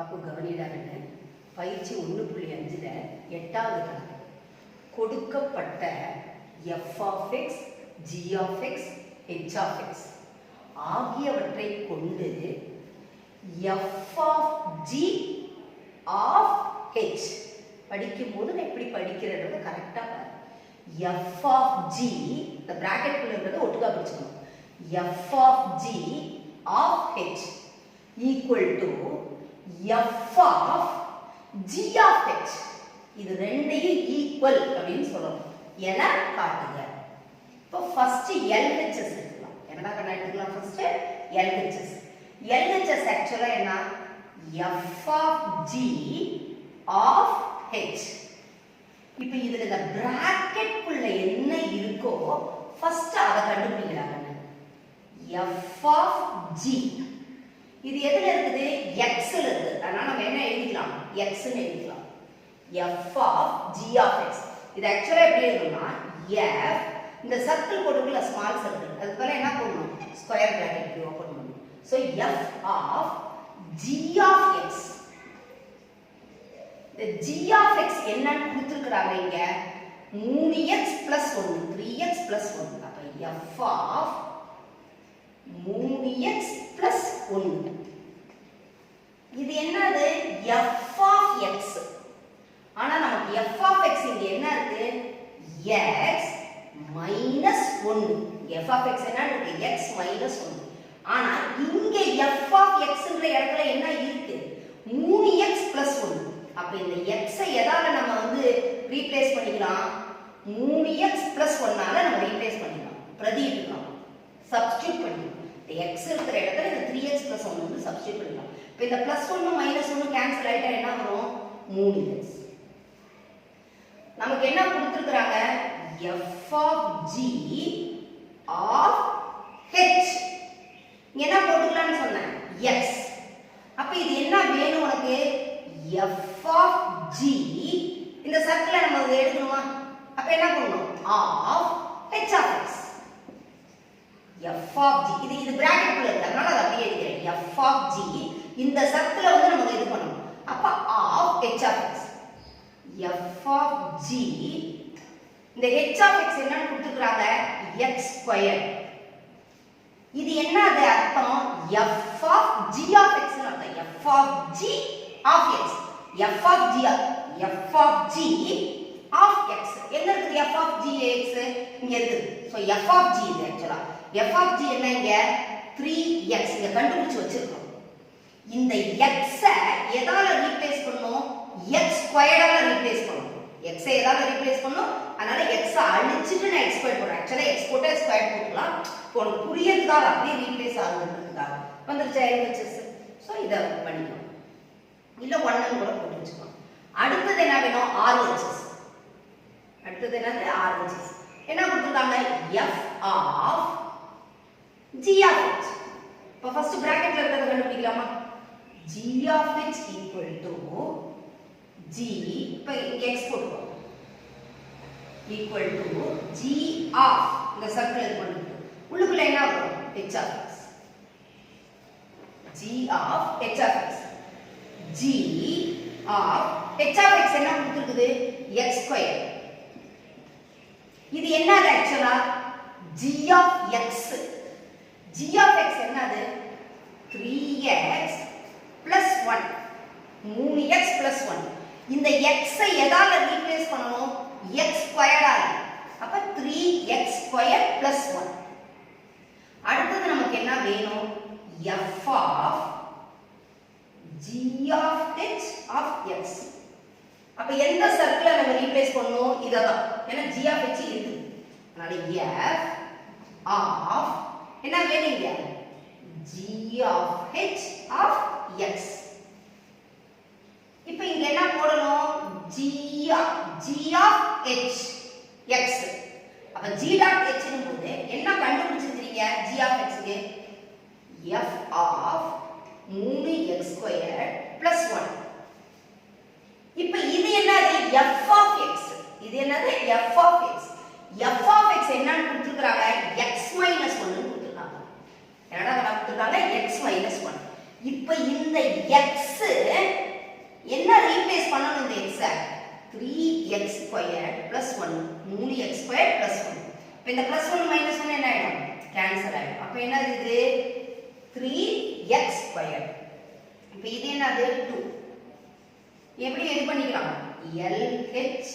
அப்போ கவனிடாங்க. பயிற்சி 1.5ல் 8வது கணக்கு. கொடுக்கப்பட்ட f of x, g of x, h of x ஆகியவற்றை கொண்டு f of g of h படிக்கும்போது நான் எப்படி படிக்கிறேன்றத கரெக்டாக பாரு. f of g இந்த பிராக்கெட் குள்ளன்றதை ஒட்டுக்கா பிடிச்சுக்கணும். f of g of h equal to f of g of h. இது ரெண்டையும் ஈக்குவல் அப்படின்னு சொல்லணும். என காட்டுங்க. இப்போ ஃபர்ஸ்ட் LHS எடுக்கலாம். என்னடா கண்ணா எடுத்துக்கலாம்? First LHS. LHS ஆக்சுவலா என்ன? f of g of h. இப்போ இதுல இந்த பிராக்கெட் குள்ள என்ன இருக்கோ ஃபர்ஸ்ட் அத கண்டுபிடிக்கறாங்க. f of g இது எதுல இருக்குது? x ல இருக்குது. அதனால நம்ம என்ன எழுதிக்கலாம்? x ன்னு எழுதிக்கலாம். f of g of x. இது ஆக்சுவலா எப்படி எழுதணும்னா f இந்த சர்க்கிள் போட்டுக்குள்ள ஸ்மால் சர்க்கிள் அதுக்கு பதிலா என்ன போடணும்? ஸ்கொயர் பிராக்கெட் இப்படி ஓபன் பண்ணணும். So f of g of x. இந்த g of x என்னன்னு கொடுத்திருக்காங்க இங்க 3x + 1 3x + 1. அப்ப f of 3x + 1. இது என்னது? f of x. ஆனா நமக்கு f of x இங்க என்ன இருக்கு? x - 1. f of x என்ன இருக்கு? x - 1. ஆனா இங்க f of x ன்ற இடத்துல என்ன இருக்கு? 3x + 1. அப்ப இந்த x ஐ எதால நம்ம வந்து ரீப்ளேஸ் பண்ணிக்கலாம்? 3x + 1 ஆல நம்ம ரீப்ளேஸ் பண்ணிக்கலாம். பிரதியிடலாம். சப்ஸ்டிட்யூட் பண்ணிக்கலாம். இந்த x இருக்கிற இடத்துல இந்த 3x + 1 வந்து சப்ஸ்டிட்யூட் பண்ணிக்கலாம். இப்போ இந்த +1 -1 கேன்சல் ஆயிட்டா என்ன வரும்? 3x. நமக்கு என்ன கொடுத்திருக்காங்க? f of g of h. இங்க என்ன போட்டுக்கலாம்னு சொன்னேன்? x. அப்ப இது என்ன வேணும் உனக்கு? f of g இந்த சர்க்கிளை நம்ம எடுக்கணுமா? அப்ப என்ன பண்ணணும்? of h of x. f of g இது பிராக்கெட் குள்ள இருக்கு. அதனால அத அப்படியே எழுதுறேன். f of g இந்த சர்க்கிளை வந்து நம்ம இது பண்ணணும். அப்ப of h of x. f of g இந்த h of x என்னன்னு கொடுத்திருக்காங்க? x². இது என்னது அர்த்தம்? f of g of x ன்னு அர்த்தம். f of g of x. f of g of x எங்க இருக்கு? f of g x இங்க இருக்கு. சோ f of g இது ஆக்சுவலா f of g என்ன? இங்க 3x இங்க கண்டுபிடிச்சு வச்சிருக்கோம். இந்த x ஐ எதால ரீப்ளேஸ் பண்ணனும்? x² ஆல ரீப்ளேஸ் பண்ணனும். x ஐ எதால ரீப்ளேஸ் பண்ணனும்? அதனால x ஐ அழிச்சிட்டு நான் x² போடுறேன். ஆக்சுவலா x போட்டா ஸ்கொயர் போடலாம். உங்களுக்கு புரியறதுக்காக அப்படியே ரீப்ளேஸ் ஆகுறதுக்காக வந்துருச்சா LHS. சோ இத பண்ணிக்கலாம். இல்ல 1 ன்னு கூட போட்டு வச்சுக்கலாம். அடுத்து என்ன வேணும்? RHS. அடுத்து என்னது? RHS. என்ன கொடுத்திருக்காங்க? f of g of h. இப்போ ஃபர்ஸ்ட் பிராக்கெட்ல இருக்கறத கண்டுபிடிக்கலாமா? g of h equal to g இப்போ இங்க x போடுவோம் equal to g of இந்த சர்க்கிள் இது பண்ணிட்டு உள்ளுக்குள்ள என்ன வரும்? h of x. g of h of x. g of h of x என்ன கொடுத்திருக்குது? x². இது என்னது ஆக்சுவலா? g of x. g of x என்னது? 3x + 1. 3x + 1. இந்த x ஐ எதால ரீப்ளேஸ் பண்ணனும்? x² ஆல. அப்ப 3x² + 1. அடுத்து நமக்கு என்ன வேணும்? f of g of h of x. அப்ப எந்த சர்க்கிளை நம்ம ரீப்ளேஸ் பண்ணனும்? இததான். ஏன்னா g of h இருக்கு. அதனால f of என்ன வேணுங்க? g of h of x. இப்போ இங்க என்ன போடணும்? g of h x. அப்ப g dot h னும் போது என்ன கண்டுபிடிச்சிருக்கீங்க? g of x க்கு f of 3x² + 1. இப்போ இது என்னது? f of x. இது என்னது? f of x. f of x என்னன்னு கொடுத்திருக்காங்க? x - 1 ன்னு கொடுத்திருக்காங்க. என்னடா கொடுத்திருக்காங்க? x - 1. இப்போ இந்த x பண்ணணும் இந்த எக்ஸை 3x square plus 1 3x square plus 1. இப்போ இந்த பிளஸ் 1 மைனஸ் 1 என்ன ஆயிடும்? கேன்சல் ஆயிடும். அப்போ என்னது இது? 3x square. இப்போ இது என்னது? 2. எப்படி எது பண்ணிக்கலாம்? LH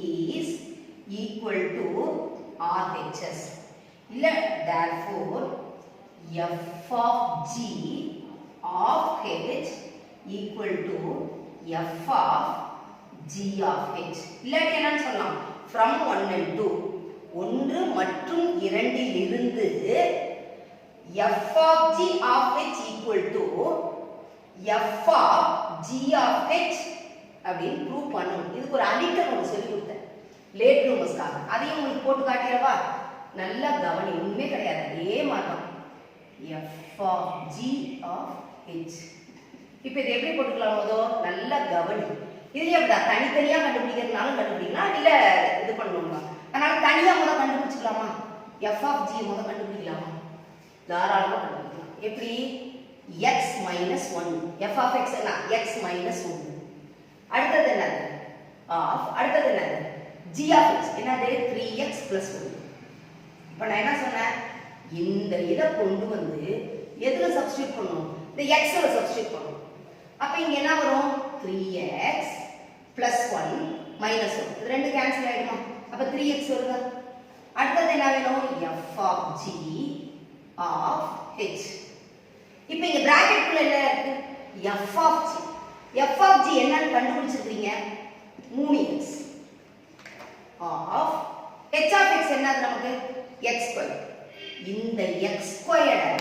is equal to RHS. இல்ல therefore f of g of h equal to f of g of h. இல்லாட்டி என்னன்னு சொல்லலாம்? from 1 and 2 1 மற்றும் 2 இருந்து f of g of h equal to f of g of h அப்படின்னு prove பண்ணணும். இதுக்கு ஒரு அடிக்கல் ஒன்று சொல்லி கொடுத்தேன் லேட் ரூமர்ஸ்க்காக. அதையும் உங்களுக்கு போட்டு காட்டிடவா? நல்லா கவனி, ஒண்ணுமே கிடையாது, அதே மாற்றம் f of g of h. இப்போ இது எப்படி போட்டுக்கலாம்? போதோ நல்லா கவனி. இதுலயே அப்படிதான் தனித்தனியா கண்டுபிடிக்கிறதுனாலும் கண்டுபிடிக்கலாம், இல்ல இது பண்ணணுமா? அதனால தனியா முதல் கண்டுபிடிச்சிக்கலாமா? f of g முதல் கண்டுபிடிக்கலாமா? தாராளமா கண்டுபிடிக்கலாம். எப்படி? x minus 1 f of x என்ன? x minus 1. அடுத்தது என்னது? ஆஃப். அடுத்தது என்னது? g of x என்னது? 3x plus 1. இப்போ நான் என்ன சொன்னேன்? இந்த இதை கொண்டு வந்து எதுல சப்ஸ்டிட்யூட் பண்ணணும்? இந்த x ல சப்ஸ்டிட்யூட் பண்ணணும். அப்ப இங்க என்ன வரும்? 3x plus 1 minus 1. இது ரெண்டு கேன்சல் ஆயிடுமா? அப்ப 3x வருதா? அடுத்தது என்ன வேணும்? f of g of h. இப்போ இங்க பிராக்கெட் குள்ள என்ன இருக்கு? f of g. f of g என்னன்னு கண்டுபிடிச்சிருக்கீங்க? 3x of h of x என்னது நமக்கு? x square. இந்த x ஸ்கொயரை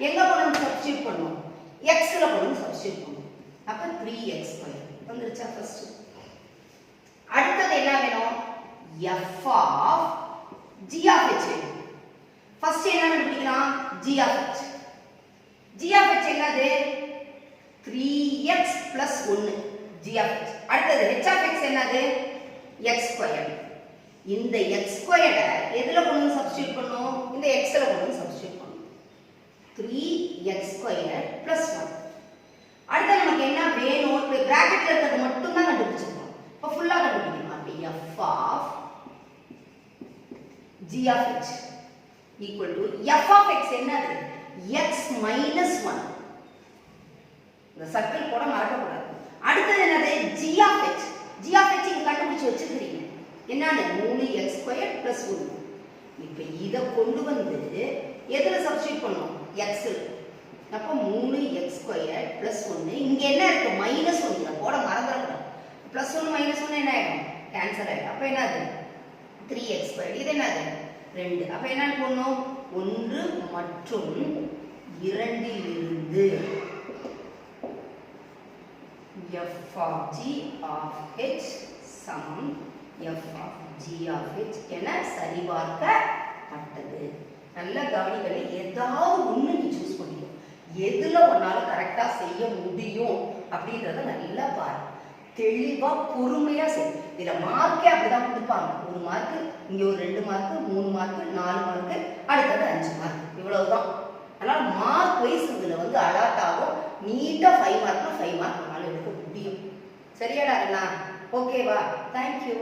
எங்க கொண்டு சப்ஸ்டிட்யூட் பண்ணனும்? x ல கொண்டு சப்ஸ்டிட்யூட் பண்ணனும். அப்ப 3x ஸ்கொயர் வந்துருச்சா ஃபர்ஸ்ட். அடுத்து என்ன வேணும்? f of g of h. First என்ன கண்டுபிடிக்கலாம்? g of h. g of h என்னது? 3x plus 1 g of h. அடுத்து h of x என்னது? x square. இந்த x ஸ்கொயரை எதுல கொண்டு சப்ஸ்டிட்யூட் பண்ணனும்? இந்த x ல கொண்டு சப்ஸ்டிட்யூட் பண்ணனும். 3x square plus 1. அடுத்து நமக்கு என்ன வேணும்? இப்போ பிராக்கெட்ல இருக்கிறது மட்டும் தான் கண்டுபிடிச்சிருக்கோம். இப்போ ஃபுல்லா கண்டுபிடிக்கணும். அப்ப f of g of h equal to f of x என்னது? x minus 1. இந்த சர்க்கிள் போட மறக்க கூடாது. அடுத்து என்னது? g of h. g of h இங்க கண்டுபிடிச்சு வச்சிருக்கீங்க. என்னது? 3x square plus 1. இப்போ இத கொண்டு வந்து எதுல சப்ஸ்டிட்யூட் பண்ணனும்? x ல. அப்ப 3x ஸ்கொயர் plus 1. இங்க என்ன இருக்கு? minus 1. இத போட மறந்துறக்கூடாது. plus 1 minus 1 என்ன ஆயிடும்? கேன்சல் ஆயிடும். அப்ப என்னது? 3x square. இது என்னது? 2. அப்ப என்ன பண்ணனும்? 1 மற்றும் 2 இலிருந்து f of g of h சமம் f of g of h என சரிபார்க்கப்பட்டது. நல்ல கவனிக்கலை. ஏதாவது ஒண்ணு நீ சூஸ் பண்ணிக்கோ. எதுல உன்னால கரெக்டா செய்ய முடியும் அப்படின்றத நல்லா பாரு. தெளிவா பொறுமையா செய். இதுல மார்க்கே அப்படிதான் கொடுப்பாங்க. ஒரு மார்க், இங்க ஒரு 2 மார்க், 3 மார்க், 4 மார்க், அடுத்தது 5 மார்க். இவ்வளவுதான். அதனால மார்க் வைஸ் இதுல வந்து அலாட் ஆகும். நீட்டா 5 மார்க்னா 5 மார்க் நம்மளால எடுக்க முடியும். சரியாடா அண்ணா? ஓகேவா? தேங்க்யூ.